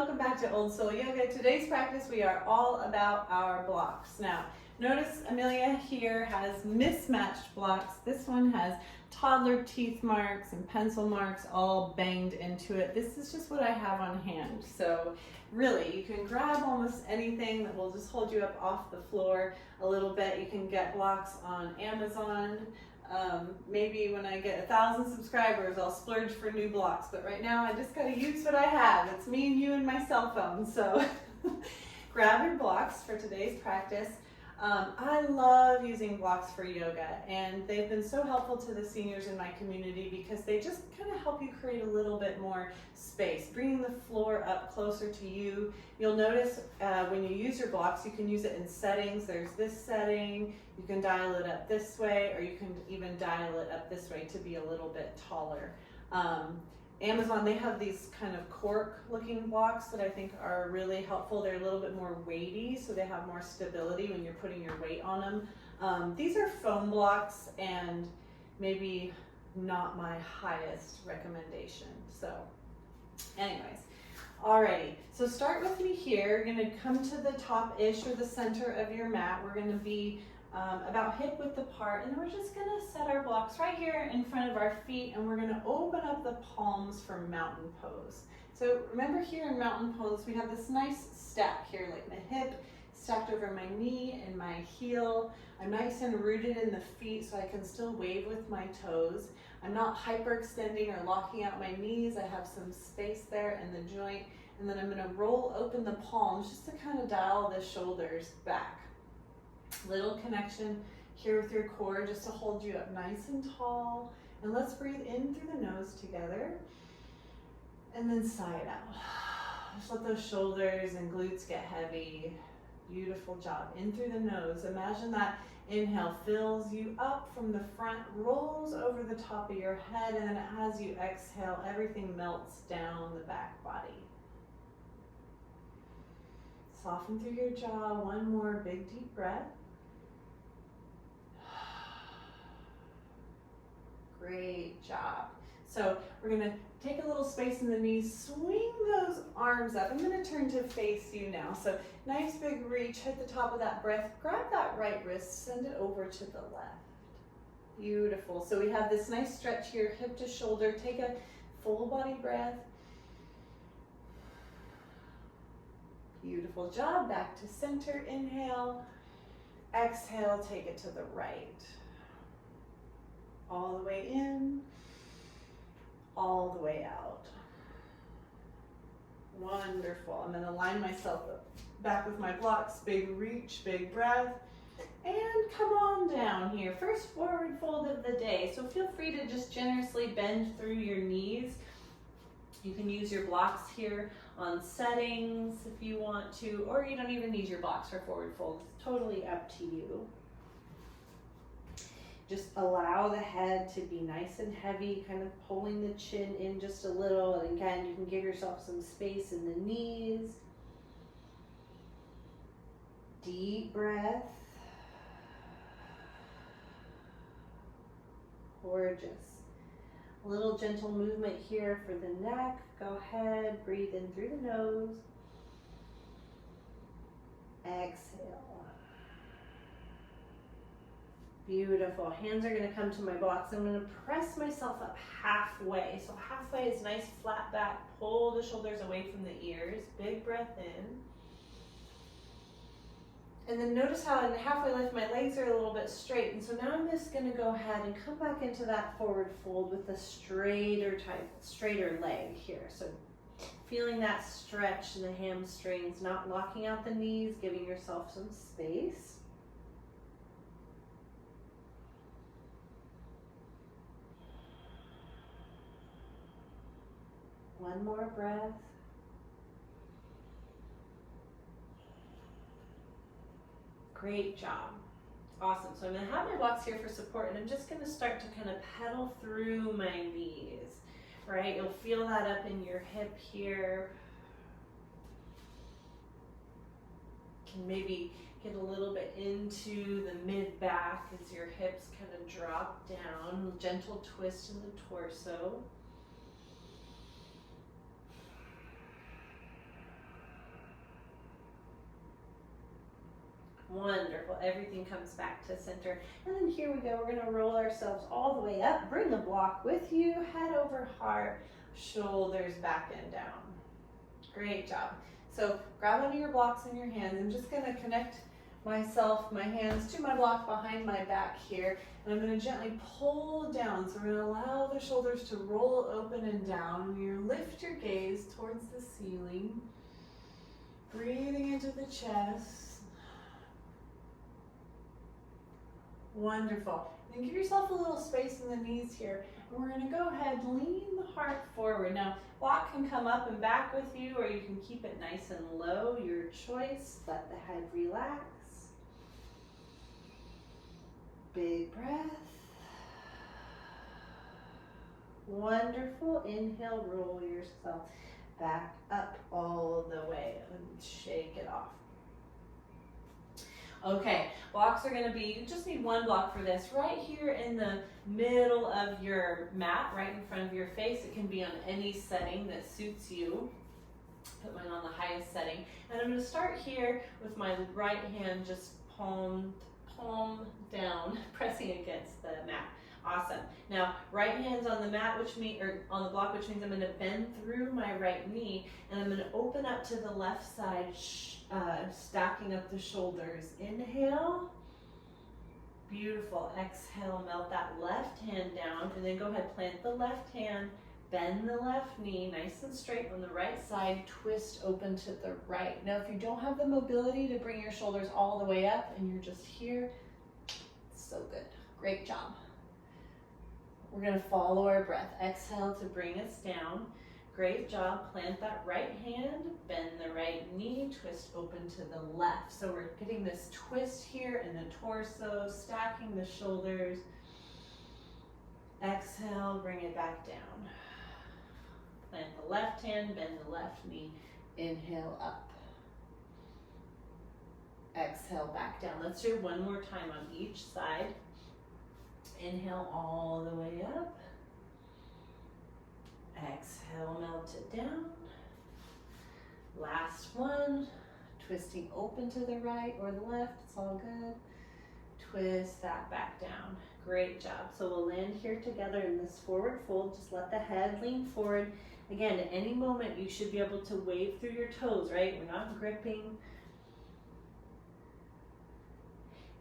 welcome back to Old Soul Yoga. Today's practice, we are all about our blocks. Now, notice Amelia here has mismatched blocks. This one has toddler teeth marks and pencil marks all banged into it. This is just what I have on hand. So really, you can grab almost anything that will just hold you up off the floor a little bit. You can get blocks on Amazon. Maybe when I get 1,000 subscribers, I'll splurge for new blocks. But right now, I just gotta use what I have. It's me and you and my cell phone. So grab your blocks for today's practice. I love using blocks for yoga, and they've been so helpful to the seniors in my community because they just kind of help you create a little bit more space, bringing the floor up closer to you. You'll notice when you use your blocks, you can use it in settings. There's this setting, you can dial it up this way, or you can even dial it up this way to be a little bit taller. Amazon, they have these kind of cork looking blocks that I think are really helpful. They're a little bit more weighty, so they have more stability when you're putting your weight on them. These are foam blocks and maybe not my highest recommendation. So anyways, alrighty, so start with me here. You're gonna come to the top-ish or the center of your mat. We're gonna be about hip width apart, and we're just gonna set our blocks right here in front of our feet, and we're gonna open up the palms for mountain pose. So remember here in mountain pose, we have this nice stack here, like my hip stacked over my knee and my heel. I'm nice and rooted in the feet so I can still wave with my toes. I'm not hyperextending or locking out my knees. I have some space there in the joint, and then I'm gonna roll open the palms just to kind of dial the shoulders back. Little connection here with your core just to hold you up nice and tall. And let's breathe in through the nose together and then sigh it out. Just let those shoulders and glutes get heavy. Beautiful job. In through the nose. Imagine that inhale fills you up from the front, rolls over the top of your head, and then as you exhale, everything melts down the back body. Soften through your jaw. One more big deep breath. Great job. So we're gonna take a little space in the knees, swing those arms up. I'm gonna turn to face you now. So nice big reach, hit the top of that breath, grab that right wrist, send it over to the left. Beautiful. So we have this nice stretch here, hip to shoulder. Take a full body breath. Beautiful job. Back to center, inhale. Exhale, take it to the right. All the way in, all the way out. Wonderful. I'm gonna line myself up back with my blocks, big reach, big breath, and come on down here. First forward fold of the day. So feel free to just generously bend through your knees. You can use your blocks here on settings if you want to, or you don't even need your blocks for forward fold. It's totally up to you. Just allow the head to be nice and heavy, kind of pulling the chin in just a little. And again, you can give yourself some space in the knees. Deep breath. Gorgeous. A little gentle movement here for the neck. Go ahead, breathe in through the nose. Exhale. Beautiful. Hands are going to come to my blocks. I'm going to press myself up halfway. So halfway is nice flat back. Pull the shoulders away from the ears. Big breath in. And then notice how in the halfway lift, my legs are a little bit straight. And so now I'm just going to go ahead and come back into that forward fold with a straighter leg here. So feeling that stretch in the hamstrings, not locking out the knees, giving yourself some space. One more breath. Great job. Awesome. So I'm going to have my blocks here for support, and I'm just going to start to kind of pedal through my knees, right? You'll feel that up in your hip here. Can maybe get a little bit into the mid-back as your hips kind of drop down. Gentle twist in the torso. Wonderful. Everything comes back to center. And then here we go. We're going to roll ourselves all the way up. Bring the block with you. Head over heart, shoulders back and down. Great job. So grab one of your blocks in your hands. I'm just going to connect my hands to my block behind my back here. And I'm going to gently pull down. So we're going to allow the shoulders to roll open and down. And you lift your gaze towards the ceiling. Breathing into the chest. Wonderful. And give yourself a little space in the knees here. And we're going to go ahead, lean the heart forward. Now, block can come up and back with you, or you can keep it nice and low, your choice. Let the head relax. Big breath. Wonderful. Inhale, roll yourself back up all the way and shake it off. Okay, blocks are going to be, you just need one block for this, right here in the middle of your mat, right in front of your face. It can be on any setting that suits you. Put mine on the highest setting. And I'm going to start here with my right hand just palm down, pressing against the mat. Awesome. Now, right hand's on the mat, on the block, which means I'm going to bend through my right knee, and I'm going to open up to the left side, stacking up the shoulders. Inhale. Beautiful. Exhale, melt that left hand down, and then go ahead, plant the left hand, bend the left knee, nice and straight on the right side, twist open to the right. Now, if you don't have the mobility to bring your shoulders all the way up, and you're just here, so good. Great job. We're going to follow our breath. Exhale to bring us down. Great job. Plant that right hand, bend the right knee, twist open to the left. So we're getting this twist here in the torso, stacking the shoulders. Exhale, bring it back down. Plant the left hand, bend the left knee, inhale up. Exhale, back down. Let's do it one more time on each side. Inhale all the way up. Exhale, melt it down. Last one. Twisting open to the right or the left. It's all good. Twist that back down. Great job. So we'll land here together in this forward fold. Just let the head lean forward. Again, at any moment, you should be able to wave through your toes, right? We're not gripping.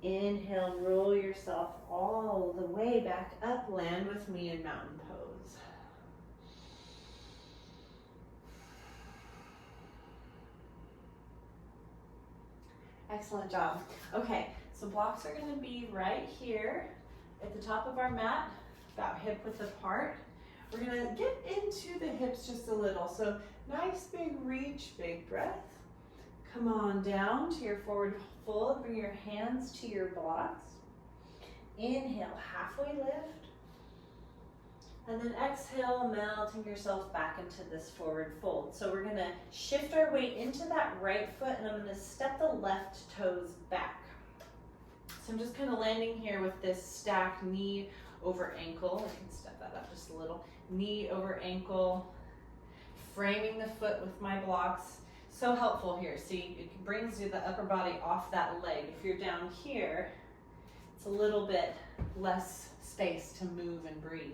Inhale, roll yourself all the way back up. Land with me in mountain pose. Excellent job. Okay, so blocks are going to be right here at the top of our mat, about hip width apart. We're going to get into the hips just a little. So nice big reach, big breath. Come on down to your forward fold. Bring your hands to your blocks. Inhale, halfway lift. And then exhale, melting yourself back into this forward fold. So we're going to shift our weight into that right foot, and I'm going to step the left toes back. So I'm just kind of landing here with this stacked knee over ankle. I can step that up just a little. Knee over ankle, framing the foot with my blocks. So helpful here. See, it brings you the upper body off that leg. If you're down here, it's a little bit less space to move and breathe.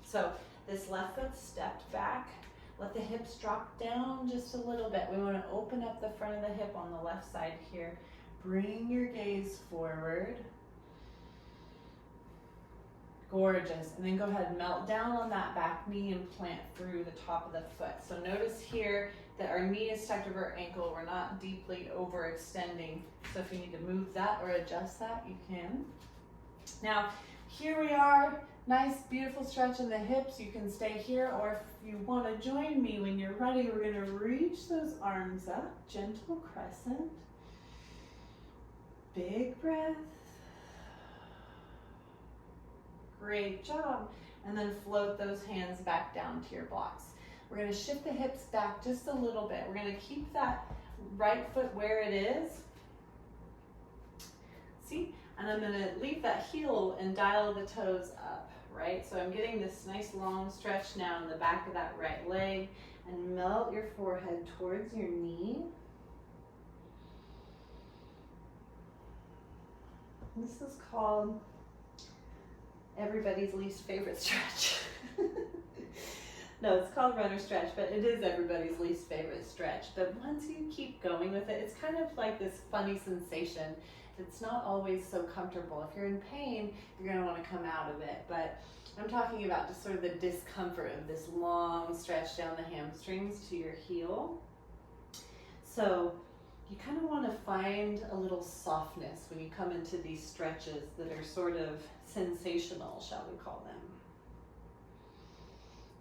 So this left foot stepped back. Let the hips drop down just a little bit. We want to open up the front of the hip on the left side here. Bring your gaze forward. Gorgeous. And then go ahead and melt down on that back knee and plant through the top of the foot. So notice here that our knee is stacked over our ankle. We're not deeply overextending. So if you need to move that or adjust that, you can. Now, here we are. Nice, beautiful stretch in the hips. You can stay here, or if you want to join me when you're ready, we're going to reach those arms up. Gentle crescent. Big breath. Great job. And then float those hands back down to your blocks. We're going to shift the hips back just a little bit. We're going to keep that right foot where it is. See? And I'm going to leave that heel and dial the toes up, right? So I'm getting this nice long stretch now in the back of that right leg. And melt your forehead towards your knee. This is called everybody's least favorite stretch. No, it's called runner stretch, but it is everybody's least favorite stretch. But once you keep going with it, it's kind of like this funny sensation. It's not always so comfortable. If you're in pain, you're gonna wanna come out of it. But I'm talking about just sort of the discomfort of this long stretch down the hamstrings to your heel. So you kind of want to find a little softness when you come into these stretches that are sort of sensational, shall we call them.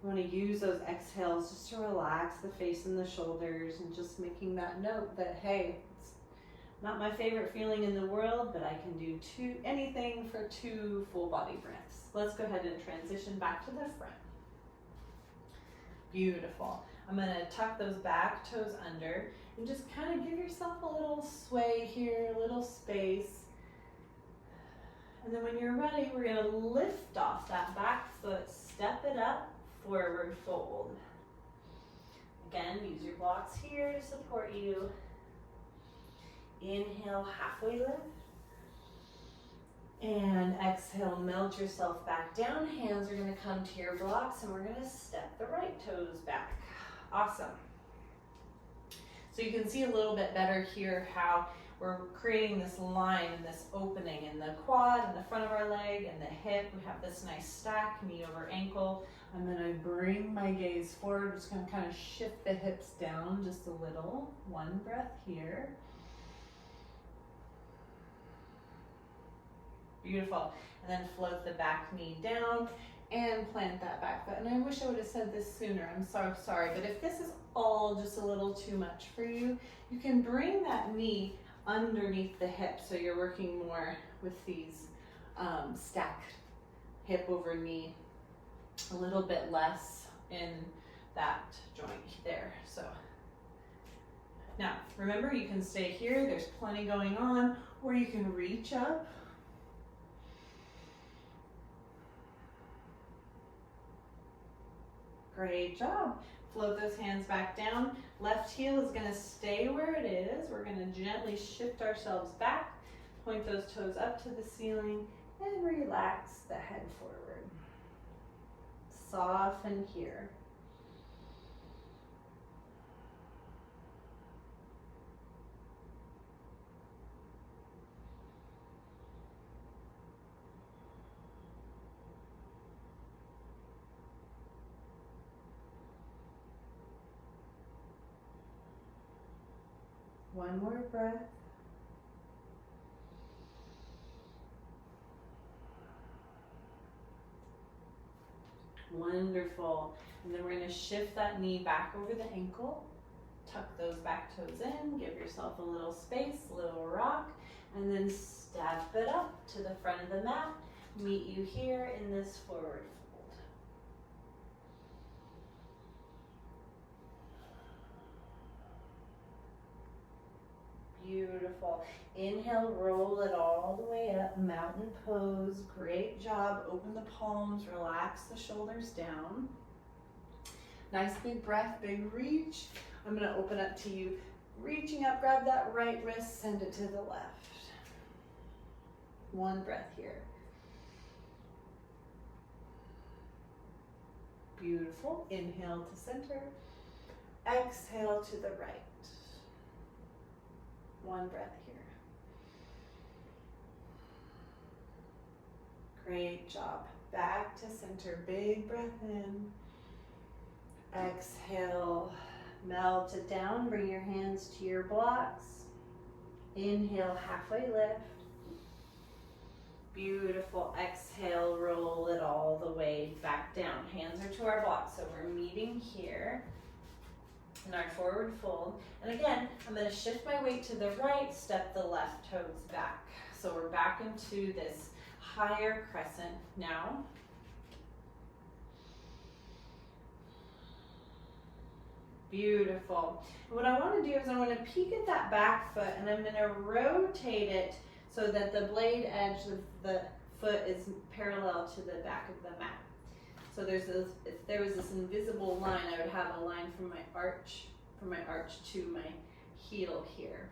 You want to use those exhales just to relax the face and the shoulders and just making that note that, hey, it's not my favorite feeling in the world, but I can do anything for 2 full body breaths. Let's go ahead and transition back to the front. Beautiful. I'm going to tuck those back toes under and just kind of give yourself a little sway here, a little space. And then when you're ready, we're going to lift off that back foot, step it up, forward fold. Again, use your blocks here to support you. Inhale, halfway lift. And exhale, melt yourself back down. Hands are going to come to your blocks and we're going to step the right toes back. Awesome. So you can see a little bit better here how we're creating this line and this opening in the quad and the front of our leg and the hip. We have this nice stack, knee over ankle. I'm going to bring my gaze forward. Just going to kind of shift the hips down just a little. One breath here. Beautiful. And then float the back knee down and plant that back foot. And I wish I would have said this sooner. I'm so sorry. But if this is all just a little too much for you, you can bring that knee underneath the hip. So you're working more with these stacked hip over knee, a little bit less in that joint there. So now remember, you can stay here. There's plenty going on, or you can reach up. Great job. Float those hands back down. Left heel is going to stay where it is. We're going to gently shift ourselves back, point those toes up to the ceiling, and relax the head forward. Soften here. One more breath. Wonderful. And then we're going to shift that knee back over the ankle. Tuck those back toes in. Give yourself a little space, a little rock. And then step it up to the front of the mat. Meet you here in this forward fold. Beautiful. Inhale, roll it all the way up, mountain pose. Great job. Open the palms, relax the shoulders down. Nice big breath, big reach. I'm going to open up to you. Reaching up, grab that right wrist, send it to the left. One breath here. Beautiful. Inhale to center. Exhale to the right. One breath here. Great job. Back to center. Big breath in. Exhale. Melt it down. Bring your hands to your blocks. Inhale, halfway lift. Beautiful. Exhale, roll it all the way back down. Hands are to our blocks, so we're meeting here in our forward fold. And again, I'm going to shift my weight to the right, step the left toes back. So we're back into this higher crescent now. Beautiful. What I want to do is I want to peek at that back foot and I'm going to rotate it so that the blade edge of the foot is parallel to the back of the mat. So if there was this invisible line, I would have a line from my arch to my heel here.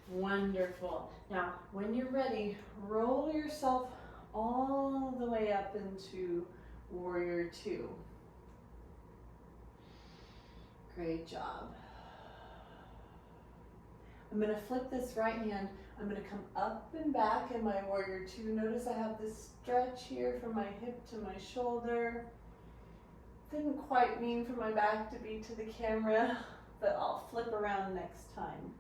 Wonderful. Now, when you're ready, roll yourself all the way up into Warrior Two. Great job. I'm going to flip this right hand. I'm going to come up and back in my Warrior Two. Notice I have this stretch here from my hip to my shoulder. Didn't quite mean for my back to be to the camera, but I'll flip around next time.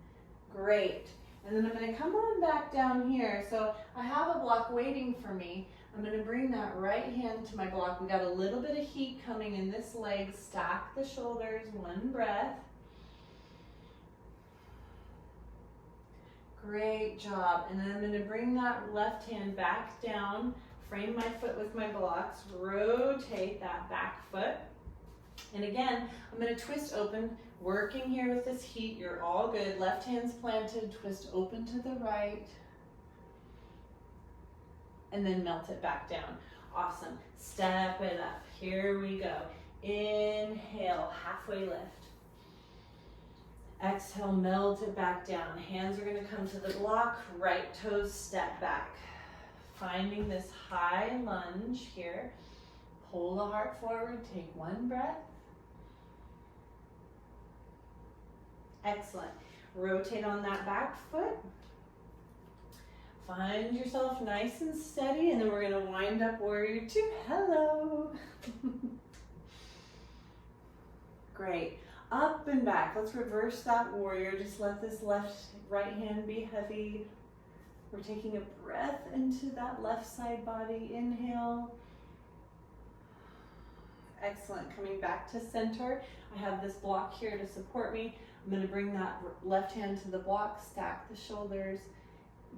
Great. And then I'm going to come on back down here. So I have a block waiting for me. I'm going to bring that right hand to my block. We got a little bit of heat coming in this leg. Stack the shoulders, one breath. Great job. And then I'm going to bring that left hand back down, frame my foot with my blocks, rotate that back foot. And again, I'm going to twist open, working here with this heat. You're all good. Left hand's planted, twist open to the right, and then melt it back down. Awesome. Step it up. Here we go. Inhale, halfway lift. Exhale, melt it back down. Hands are going to come to the block, right toes step back. Finding this high lunge here. Pull the heart forward, take one breath. Excellent. Rotate on that back foot. Find yourself nice and steady, and then we're going to wind up Warrior Two. Hello. Great. Up and back. Let's reverse that warrior. Just let this right hand be heavy. We're taking a breath into that left side body. Inhale. Excellent. Coming back to center. I have this block here to support me. I'm going to bring that left hand to the block, stack the shoulders.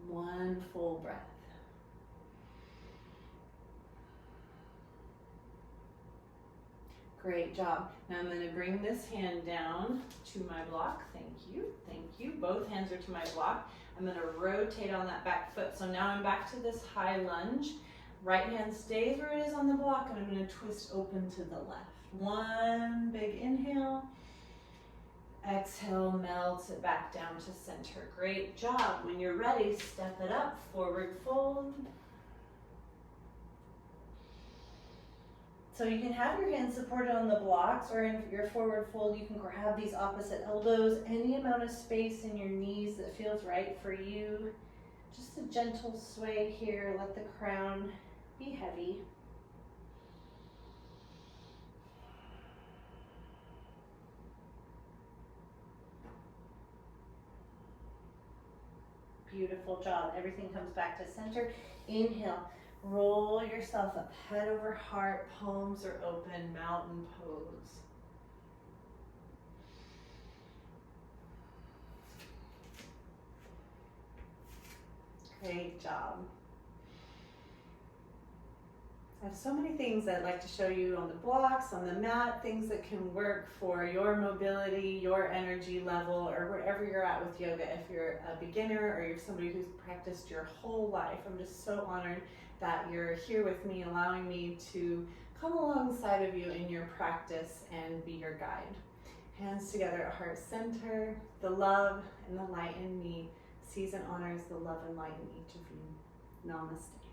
One full breath. Great job. Now I'm going to bring this hand down to my block. Thank you. Thank you. Both hands are to my block. I'm going to rotate on that back foot. So now I'm back to this high lunge. Right hand stays where it is on the block, and I'm going to twist open to the left. One big inhale. Exhale, melt it back down to center. Great job. When you're ready, step it up, forward fold. So you can have your hands supported on the blocks, or in your forward fold, you can grab these opposite elbows. Any amount of space in your knees that feels right for you. Just a gentle sway here. Let the crown be heavy. Beautiful job. Everything comes back to center. Inhale. Roll yourself up, head over heart, palms are open, mountain pose. Great job. I have so many things I'd like to show you on the blocks, on the mat, things that can work for your mobility, your energy level, or wherever you're at with yoga. If you're a beginner or you're somebody who's practiced your whole life, I'm just so honored that you're here with me, allowing me to come alongside of you in your practice and be your guide. Hands together at heart center. The love and the light in me sees and honors the love and light in each of you. Namaste.